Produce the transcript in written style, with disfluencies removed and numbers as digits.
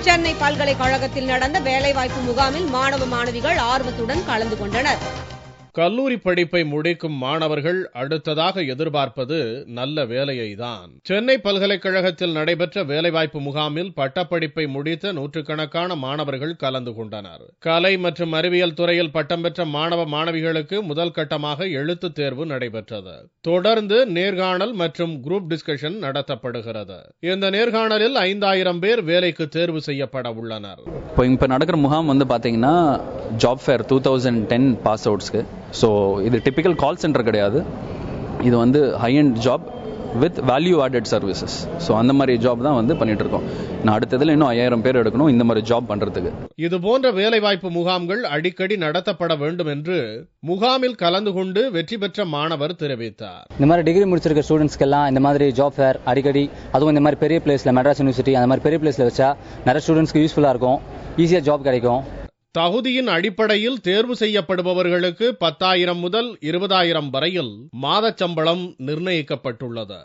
சென்னை பல்கலைக்கழகத்தில் நடந்த வேலைவாய்ப்பு முகாமில் மாணவ மாணவிகள் ஆர்வத்துடன் கலந்து கொண்டனர். கல்லூரி படிப்பை முடிக்கும் மாணவர்கள் அடுத்ததாக எதிர்பார்ப்பது நல்ல வேலையை தான். சென்னை பல்கலைக்கழகத்தில் நடைபெற்ற வேலைவாய்ப்பு முகாமில் பட்டப்படிப்பை முடித்த நூற்றுக்கணக்கான மாணவர்கள் கலந்து கொண்டனர். கலை மற்றும் அறிவியல் துறையில் பட்டம் பெற்ற மாணவ மாணவிகளுக்கு முதல் கட்டமாக எழுத்துத் தேர்வு நடைபெற்றது. தொடர்ந்து நேர்காணல் மற்றும் குரூப் டிஸ்கஷன் நடத்தப்படுகிறது. இந்த நேர்காணலில் 5000 பேர் வேலைக்கு தேர்வு செய்யப்பட உள்ளனர். இப்போ நடக்கிற முகாம் பாத்தீங்கன்னா ஜாப் ஃபேர் 2010 பாஸ் அவுட்ஸ்க்கு. ஸோ இது டிப்பிக்கல் கால் சென்டர் கிடையாது. இது high and job with value added services. So அந்த மாதிரி ஜாப் தான் பண்ணிட்டு இருக்கோம். நான் அடுத்ததில் இன்னும் 5000 பேர் எடுக்கணும் இந்த மாதிரி ஜாப் பண்றதுக்கு. இது போன்ற வேலைவாய்ப்பு முகாம்கள் அடிக்கடி நடத்தப்பட வேண்டும் என்று முகாமில் கலந்து கொண்டு வெற்றி பெற்ற மாணவர் தெரிவித்தார். இந்த மாதிரி டிகிரி முடிச்சிருக்க ஸ்டூடெண்ட்ஸ்க்கெல்லாம் இந்த மாதிரி ஜாப் ஃபேர் அடிக்கடி, அதுவும் இந்த மாதிரி பெரிய பிளேஸ்ல மெட்ராஸ் யூனிவர்சிட்டி அந்த மாதிரி பெரிய பிளேஸ்ல வச்சா நிறைய ஸ்டூடெண்ட்ஸ்க்கு யூஸ்ஃபுல்லா இருக்கும். ஈஸியா ஜாப் கிடைக்கும். தகுதியின் அடிப்படையில் தேர்வு செய்யப்படுபவர்களுக்கு 10,000 முதல் 20,000 வரையில் மாதச் சம்பளம் நிர்ணயிக்கப்பட்டுள்ளது.